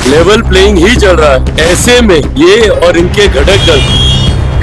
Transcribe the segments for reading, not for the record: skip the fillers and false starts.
Level playing ही चल रहा है। ऐसे में ये और इनके घटक दल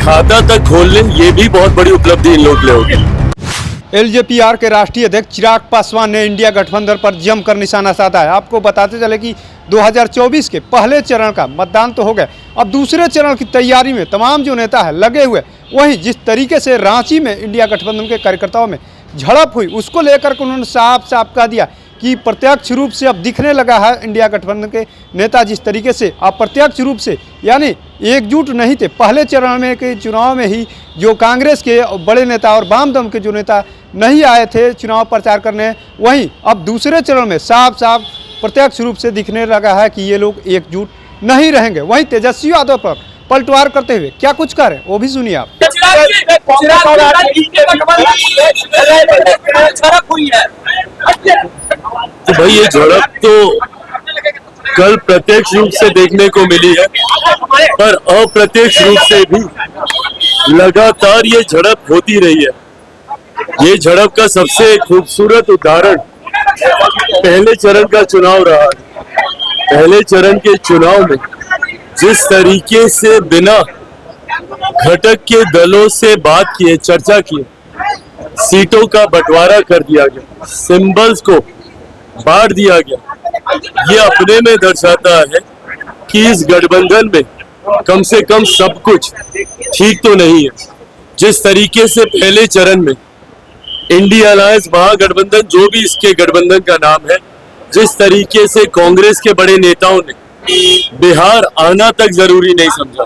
खाता तक खोल लें, ये भी बहुत बड़ी उपलब्धि इन लोग के लिए होगी। एलजेपीआर के राष्ट्रीय अध्यक्ष चिराग पासवान ने इंडिया गठबंधन पर जमकर निशाना साधा है। आपको बताते चले कि 2024 के पहले चरण का मतदान तो हो गया, अब दूसरे चरण की तैयारी में तमाम जो नेता है लगे हुए। वहीं जिस तरीके से रांची में इंडिया गठबंधन के कार्यकर्ताओं में झड़प हुई, उसको लेकर के उन्होंने साफ साफ कह दिया कि प्रत्यक्ष रूप से अब दिखने लगा है इंडिया गठबंधन के नेता जिस तरीके से अप्रत्यक्ष रूप से यानी एकजुट नहीं थे। पहले चरण में के चुनाव में ही जो कांग्रेस के बड़े नेता और वाम दल के जो नेता नहीं आए थे चुनाव प्रचार करने, वहीं अब दूसरे चरण में साफ साफ प्रत्यक्ष रूप से दिखने लगा है कि ये लोग एकजुट नहीं रहेंगे। वहीं तेजस्वी यादव पर पलटवार करते हुए क्या कुछ कर रहे हैं वो भी सुनिए आप। तो भाई ये झड़प तो कल प्रत्यक्ष रूप से देखने को मिली है, पर अप्रत्यक्ष रूप से भी लगातार ये झड़प होती रही है। ये झड़प का सबसे खूबसूरत उदाहरण पहले चरण का चुनाव रहा है। पहले चरण के चुनाव में जिस तरीके से बिना घटक के दलों से बात किए, चर्चा किए, सीटों का बंटवारा कर दिया गया, सिंबल्स को बांट दिया गया, ये अपने में दर्शाता है कि इस गठबंधन में कम से कम सब कुछ ठीक तो नहीं है। जिस तरीके से पहले चरण में इंडिया अलायंस महागठबंधन, जो भी इसके गठबंधन का नाम है, जिस तरीके से कांग्रेस के बड़े नेताओं ने बिहार आना तक जरूरी नहीं समझा,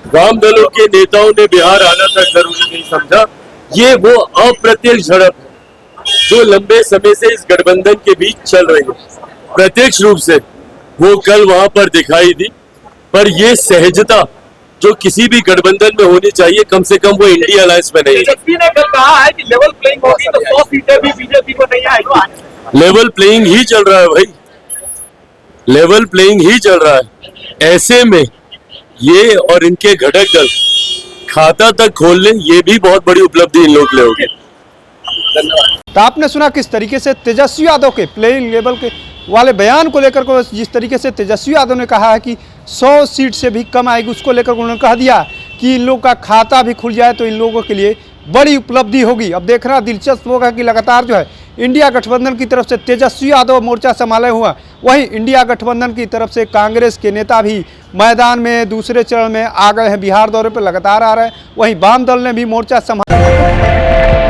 वाम दलों के नेताओं ने बिहार आना तक जरूरी नहीं समझा, ये वो अप्रत्यक्ष झड़प है जो लंबे समय से इस गठबंधन के बीच चल रही है। प्रत्यक्ष रूप से वो कल वहां पर दिखाई दी, पर ये सहजता जो किसी भी गठबंधन में होनी चाहिए, कम से कम वो इंडिया अलायंस में नहीं है। बीजेपी ने कल कहा है कि लेवल प्लेइंग होगी तो 100 सीटें भी बीजेपी को नहीं आएगी। लेवल प्लेइंग ही चल रहा है भाई, लेवल प्लेइंग ही चल रहा है। ऐसे में ये और इनके घटक दल खाता तक खोल लें, ये भी बहुत बड़ी उपलब्धि इन लोग के लिए होगी। तो आपने सुना किस तरीके से तेजस्वी यादव के प्लेइंग लेवल के वाले बयान को लेकर को जिस तरीके से तेजस्वी यादव ने कहा है कि 100 सीट से भी कम आएगी, उसको लेकर उन्होंने कह दिया कि इन लोगों का खाता भी खुल जाए तो इन लोगों के लिए बड़ी उपलब्धि होगी। अब देखना दिलचस्प होगा कि लगातार जो है इंडिया गठबंधन की तरफ से तेजस्वी यादव मोर्चा संभाले हुआ, वहीं इंडिया गठबंधन की तरफ से कांग्रेस के नेता भी मैदान में दूसरे चरण में आ गए हैं, बिहार दौरे पर लगातार आ रहे हैं। वहीं वाम दल ने भी मोर्चा संभाला।